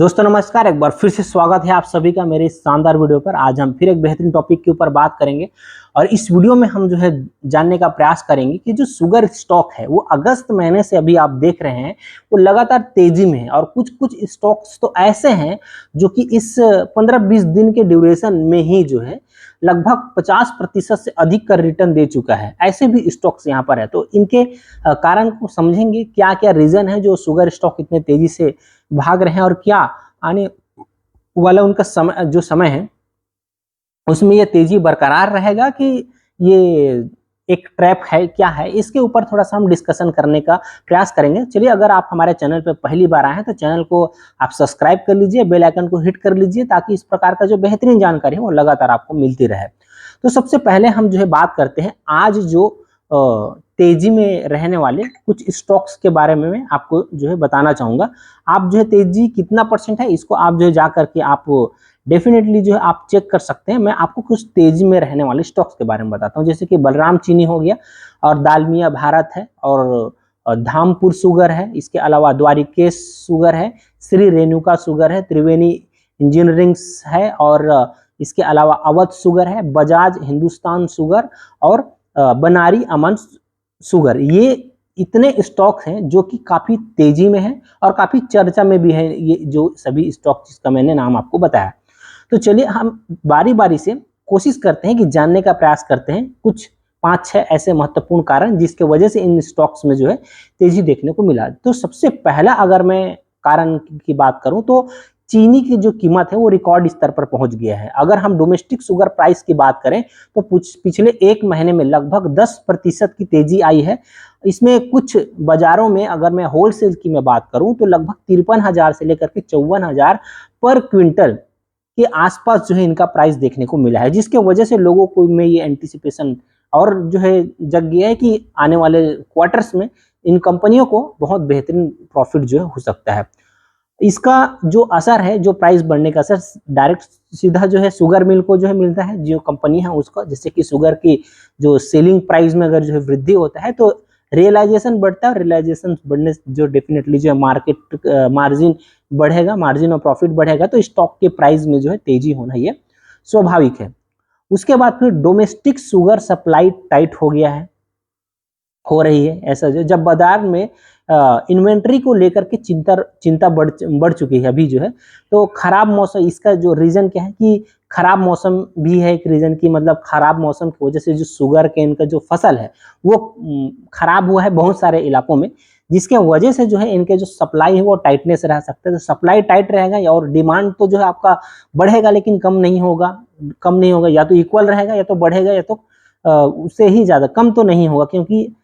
दोस्तों नमस्कार, एक बार फिर से स्वागत है आप सभी का मेरे इस शानदार वीडियो पर। आज हम फिर एक बेहतरीन टॉपिक के ऊपर बात करेंगे और इस वीडियो में हम जो है जानने का प्रयास करेंगे कि जो शुगर स्टॉक है वो अगस्त महीने से अभी आप देख रहे हैं वो लगातार तेजी में है और कुछ कुछ स्टॉक्स तो ऐसे हैं जो कि इस 15-20 दिन के ड्यूरेशन में ही जो है लगभग 50% से अधिक का रिटर्न दे चुका है। ऐसे भी स्टॉक्स यहाँ पर है, तो इनके कारण को समझेंगे क्या क्या रीजन है जो शुगर स्टॉक इतने तेजी से भाग रहे हैं और क्या आने वाला उनका समय है उसमें ये तेजी बरकरार रहेगा कि ये एक ट्रैप है, क्या है, इसके ऊपर थोड़ा सा हम डिस्कशन करने का प्रयास करेंगे। चलिए, अगर आप हमारे चैनल पर पहली बार आए हैं तो चैनल को आप सब्सक्राइब कर लीजिए, बेल आइकन को हिट कर लीजिए ताकि इस प्रकार का जो बेहतरीन जानकारी है वो लगातार आपको मिलती रहे। तो सबसे पहले हम जो है बात करते हैं आज जो तेजी में रहने वाले कुछ स्टॉक्स के बारे में मैं आपको जो है बताना चाहूंगा। आप जो है तेजी कितना परसेंट है इसको आप जो है जा करके आप डेफिनेटली जो है आप चेक कर सकते हैं। मैं आपको कुछ तेजी में रहने वाले स्टॉक्स के बारे में बताता हूँ, जैसे कि बलराम चीनी हो गया और दालमिया भारत है और धामपुर शुगर है, इसके अलावा द्वारिकेश शुगर है, श्री रेणुका शुगर है, त्रिवेणी इंजीनियरिंग है और इसके अलावा अवध शुगर है, बजाज हिंदुस्तान शुगर और बनारी अमन शुगर। ये इतने स्टॉक हैं जो कि काफी तेजी में है और काफी चर्चा में भी है, ये जो सभी स्टॉक जिसका मैंने नाम आपको बताया। तो चलिए हम बारी बारी से कोशिश करते हैं कि जानने का प्रयास करते हैं कुछ 5-6 ऐसे महत्वपूर्ण कारण जिसके वजह से इन स्टॉक्स में जो है तेजी देखने को मिला। तो सबसे पहला अगर मैं कारण की बात करूं तो चीनी की जो कीमत है वो रिकॉर्ड स्तर पर पहुंच गया है। अगर हम डोमेस्टिक शुगर प्राइस की बात करें तो पिछले एक महीने में लगभग 10% की तेजी आई है। इसमें कुछ बाजारों में अगर मैं होलसेल की मैं बात करूं तो लगभग 53,000 से लेकर के 54,000 पर क्विंटल के आसपास जो है इनका प्राइस देखने को मिला है, जिसके वजह से लोगों को में ये एंटिसिपेशन और जो है जग गया है कि आने वाले क्वार्टर्स में इन कंपनियों को बहुत बेहतरीन प्रॉफिट जो है हो सकता है। इसका जो असर है, जो प्राइस बढ़ने का असर डायरेक्ट सीधा जो है शुगर मिल को जो है मिलता है, जो कंपनी है उसको, जैसे कि शुगर की जो सेलिंग प्राइस में अगर जो है वृद्धि होता है तो रियलाइजेशन बढ़ता है और रियलाइजेशन बढ़ने जो डेफिनेटली जो है मार्केट मार्जिन बढ़ेगा, मार्जिन और प्रॉफिट बढ़ेगा तो स्टॉक के प्राइस में जो है तेजी होना ये स्वाभाविक है। उसके बाद फिर डोमेस्टिक शुगर सप्लाई टाइट हो गया है, हो रही है। ऐसा जो जब बाजार में इन्वेंट्री को लेकर के चिंता बढ़ चुकी है अभी जो है, तो खराब मौसम, इसका जो रीजन क्या है कि खराब मौसम भी है एक रीजन की, मतलब खराब मौसम की वजह से जो शुगर केन का जो फसल है वो खराब हुआ है बहुत सारे इलाकों में, जिसके वजह से जो है इनके जो सप्लाई है वो टाइटनेस रह सकते हैं। तो सप्लाई टाइट रहेगा और डिमांड तो जो है आपका बढ़ेगा लेकिन कम नहीं होगा, या तो इक्वल रहेगा या तो बढ़ेगा या तो उससे ही ज्यादा, कम तो नहीं होगा, क्योंकि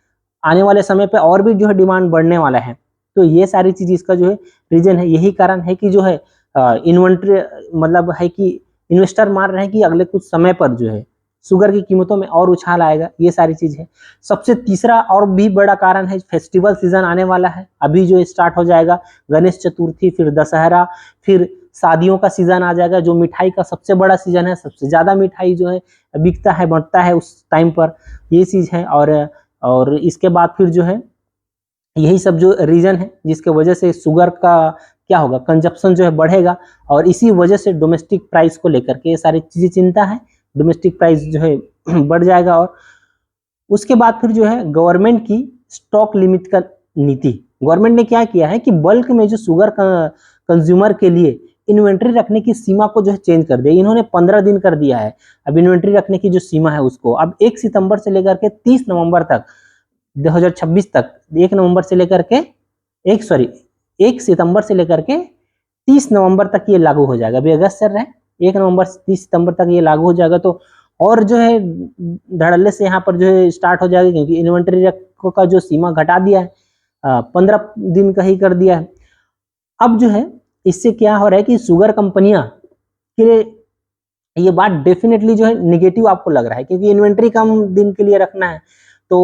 आने वाले समय पे और भी जो है डिमांड बढ़ने वाला है। तो ये सारी चीज इसका जो है रीजन है। यही कारण है कि जो है इन्वेंट्री, मतलब है कि इन्वेस्टर मान रहे हैं कि अगले कुछ समय पर जो है शुगर की कीमतों में और उछाल आएगा, ये सारी चीज है। सबसे तीसरा और भी बड़ा कारण है, फेस्टिवल सीजन आने वाला है, अभी जो स्टार्ट हो जाएगा गणेश चतुर्थी, फिर दशहरा, फिर शादियों का सीजन आ जाएगा, जो मिठाई का सबसे बड़ा सीजन है, सबसे ज्यादा मिठाई जो है बिकता है, बढ़ता है उस टाइम पर, ये चीज है। और इसके बाद फिर जो है यही सब जो रीजन है जिसके वजह से शुगर का क्या होगा, कंजप्शन जो है बढ़ेगा और इसी वजह से डोमेस्टिक प्राइस को लेकर के ये सारी चीजें चिंता है, डोमेस्टिक प्राइस जो है बढ़ जाएगा। और उसके बाद फिर जो है गवर्नमेंट की स्टॉक लिमिट का नीति, गवर्नमेंट ने क्या किया है कि बल्क में जो शुगर कंज्यूमर के लिए इन्वेंट्री रखने की सीमा को जो है चेंज कर दिया। इन्होंने 15 दिन कर दिया है अब इन्वेंट्री रखने की जो सीमा है उसको, अब 1 सितंबर से लेकर के 30 नवंबर तक 2026 तक, 1 नवंबर से लेकर के 1 सितंबर से लेकर के 30 नवंबर तक ये लागू हो जाएगा। अभी अगस्त चल रहा है, 1 नवंबर से 30 सितंबर तक ये लागू हो जाएगा। तो और जो है धड़ल्ले से यहाँ पर जो है स्टार्ट हो जाएगा, क्योंकि इन्वेंट्री रखो का जो सीमा घटा दिया है, 15 दिन का ही कर दिया है। अब जो है इससे क्या हो रहा है कि शुगर कंपनियां के लिए ये बात डेफिनेटली जो है निगेटिव आपको लग रहा है, क्योंकि इन्वेंट्री कम दिन के लिए रखना है तो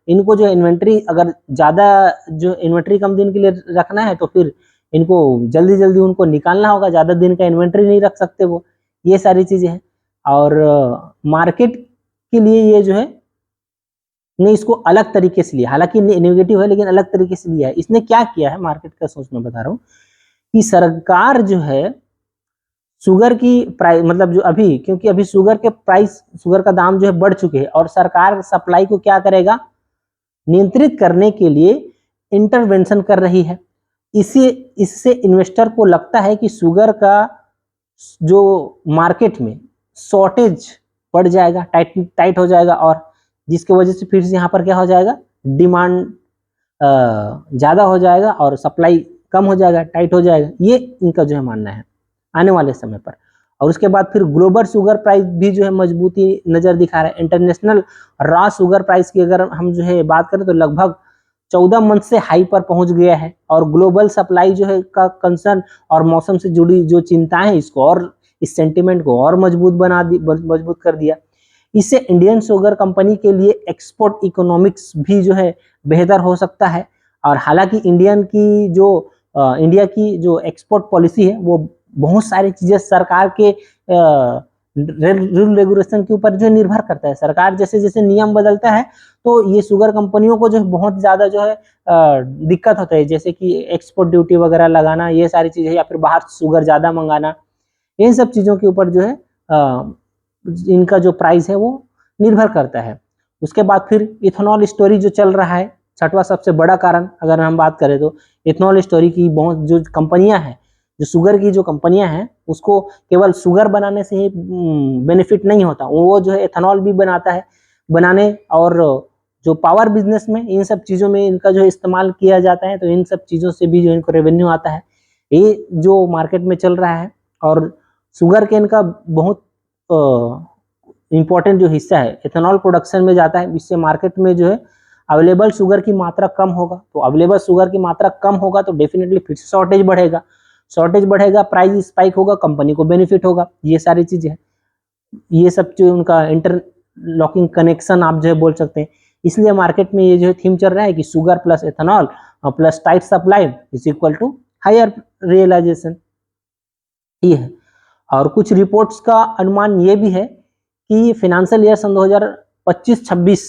इनको जो इन्वेंट्री अगर ज्यादा जो इन्वेंट्री कम दिन के लिए रखना है तो फिर इनको जल्दी जल्दी उनको निकालना होगा, ज्यादा दिन का इन्वेंट्री नहीं रख सकते वो, ये सारी चीजें हैं। और मार्केट के लिए ये जो है ने इसको अलग तरीके से लिया, हालांकि नेगेटिव है लेकिन अलग तरीके से लिया है। इसने क्या किया है मार्केट का सोच में बता रहा हूँ कि सरकार जो है शुगर की प्राइस, मतलब जो अभी, क्योंकि अभी शुगर के प्राइस, शुगर का दाम जो है बढ़ चुके हैं और सरकार सप्लाई को क्या करेगा, नियंत्रित करने के लिए इंटरवेंशन कर रही है। इससे इन्वेस्टर को लगता है कि शुगर का जो मार्केट में शॉर्टेज बढ़ जाएगा, टाइट हो जाएगा, और जिसकी वजह से फिर से यहाँ पर क्या हो जाएगा, डिमांड ज़्यादा हो जाएगा और सप्लाई कम हो जाएगा, टाइट हो जाएगा। ये इनका जो है मानना है आने वाले समय पर। और उसके बाद फिर ग्लोबल शुगर प्राइस भी जो है मजबूती नज़र दिखा रहा है। इंटरनेशनल रॉ शुगर प्राइस की अगर हम जो है बात करें तो लगभग 14 मंथ से हाई पर पहुंच गया है, और ग्लोबल सप्लाई जो है का कंसर्न और मौसम से जुड़ी जो चिंताएं हैं इसको और इस सेंटिमेंट को और मजबूत कर दिया। इससे इंडियन शुगर कंपनी के लिए एक्सपोर्ट इकोनॉमिक्स भी जो है बेहतर हो सकता है। और हालांकि इंडिया की जो एक्सपोर्ट पॉलिसी है वो बहुत सारी चीजें सरकार के रूल रेगुलेशन के ऊपर जो निर्भर करता है। सरकार जैसे जैसे नियम बदलता है तो ये शुगर कंपनियों को जो है बहुत ज्यादा जो है दिक्कत होता है, जैसे कि एक्सपोर्ट ड्यूटी वगैरह लगाना, ये सारी चीजें, या फिर बाहर शुगर ज्यादा मंगाना, इन सब चीजों के ऊपर जो है इनका जो प्राइस है वो निर्भर करता है। उसके बाद फिर इथेनॉल स्टोरी जो चल रहा है, छठवां सबसे बड़ा कारण अगर हम बात करें तो इथेनॉल स्टोरी की बहुत जो कंपनियां हैं, जो शुगर की जो कंपनियां हैं, उसको केवल शुगर बनाने से ही बेनिफिट नहीं होता, वो जो है एथेनॉल भी बनाने और जो पावर बिजनेस में इन सब चीज़ों में इनका जो इस्तेमाल किया जाता है, तो इन सब चीज़ों से भी जो इनको रेवेन्यू आता है। ये जो मार्केट में चल रहा है, और शुगर केन का बहुत इम्पोर्टेंट जो हिस्सा है एथेनॉल प्रोडक्शन में जाता है। इससे मार्केट में जो है अवेलेबल शुगर की मात्रा कम होगा, तो अवेलेबल शुगर की मात्रा कम होगा तो डेफिनेटली फिर से शॉर्टेज बढ़ेगा, प्राइस स्पाइक होगा, कंपनी को बेनिफिट होगा। ये सारी चीजें हैं, ये सब जो उनका इंटरलॉकिंग कनेक्शन आप जो है बोल सकते हैं। इसलिए मार्केट में ये जो है थीम चल रहा है कि sugar plus ethanol plus tight supply is equal to higher realisation, ये है। और कुछ रिपोर्ट्स का अनुमान ये भी है कि फाइनेंशियल ईयर सन 2025-26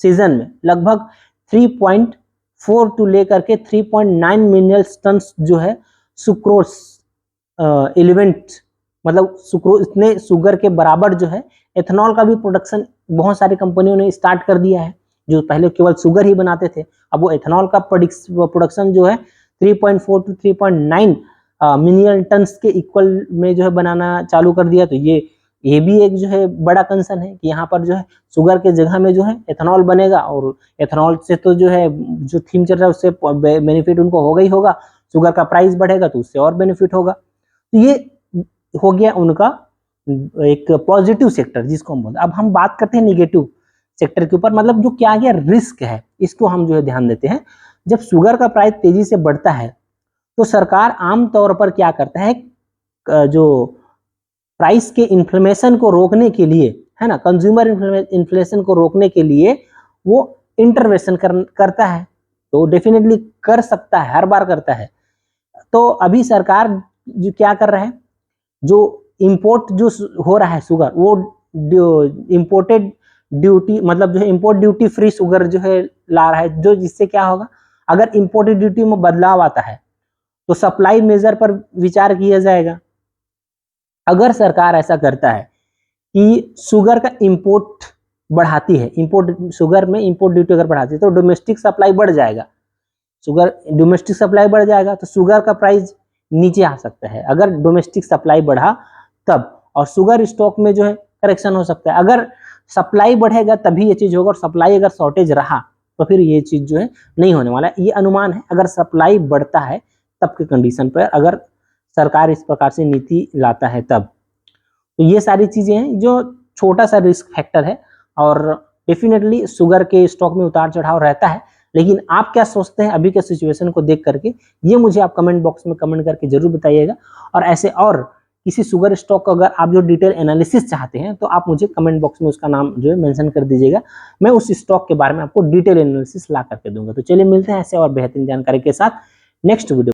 सीजन में लगभग 3.4 टू लेकर के 3.9 मिलियन टन जो है सुक्रोज एलिमेंट, मतलब सुक्रोज, इतने शुगर के बराबर जो है एथेनॉल का भी प्रोडक्शन बहुत सारी कंपनियों ने स्टार्ट कर दिया है। जो पहले केवल शुगर ही बनाते थे, अब वो एथेनॉल का प्रोडक्शन जो है 3.4 टू 3.9 मिलियन टन्स के इक्वल में जो है बनाना चालू कर दिया। तो ये भी एक जो है बड़ा कंसर्न है कि यहाँ पर जो है शुगर के जगह में जो है एथेनॉल बनेगा, और एथेनॉल से तो जो है जो थीम चल रहा है उससे बेनिफिट उनको होगा ही होगा, शुगर का प्राइस बढ़ेगा तो उससे और बेनिफिट होगा। तो ये हो गया उनका एक पॉजिटिव सेक्टर जिसको हम बोलते हैं। अब हम बात करते हैं निगेटिव सेक्टर के ऊपर, मतलब जो क्या गया रिस्क है, इसको हम जो है ध्यान देते हैं। जब शुगर का प्राइस तेजी से बढ़ता है तो सरकार आमतौर पर क्या करता है, जो प्राइस के इन्फ्लेशन को रोकने के लिए, है ना, कंज्यूमर इन्फ्लेशन को रोकने के लिए वो इंटरवेंशन करता है। तो डेफिनेटली कर सकता है, हर बार करता है। तो अभी सरकार जो क्या कर रहा है, जो इंपोर्ट जो हो रहा है शुगर, वो इंपोर्टेड ड्यूटी, मतलब जो है इंपोर्ट ड्यूटी फ्री शुगर जो है ला रहा है, जो जिससे क्या होगा, अगर इंपोर्टेड ड्यूटी में बदलाव आता है तो सप्लाई मेजर पर विचार किया जाएगा। अगर सरकार ऐसा करता है कि शुगर का इंपोर्ट बढ़ाती है, इंपोर्ट शुगर में इंपोर्ट ड्यूटी अगर बढ़ाती है तो डोमेस्टिक सप्लाई बढ़ जाएगा, डोमेस्टिक सप्लाई बढ़ जाएगा तो शुगर का प्राइस नीचे आ सकता है, अगर डोमेस्टिक सप्लाई बढ़ा तब। और शुगर स्टॉक में जो है करेक्शन हो सकता है, अगर सप्लाई बढ़ेगा तभी ये चीज होगा, और सप्लाई अगर शॉर्टेज रहा तो फिर ये चीज जो है नहीं होने वाला। ये अनुमान है, अगर सप्लाई बढ़ता है तब के कंडीशन पर, अगर सरकार इस प्रकार से नीति लाता है तब। तो ये सारी चीजें हैं जो छोटा सा रिस्क फैक्टर है, और डेफिनेटली शुगर के स्टॉक में उतार चढ़ाव रहता है। लेकिन आप क्या सोचते हैं अभी के सिचुएशन को देख करके, ये मुझे आप कमेंट बॉक्स में कमेंट करके जरूर बताइएगा। और ऐसे और किसी शुगर स्टॉक का अगर आप जो डिटेल एनालिसिस चाहते हैं तो आप मुझे कमेंट बॉक्स में उसका नाम जो है मेंशन कर दीजिएगा, मैं उस स्टॉक के बारे में आपको डिटेल एनालिसिस ला करके दूंगा। तो चलिए मिलते हैं ऐसे और बेहतरीन जानकारी के साथ नेक्स्ट वीडियो।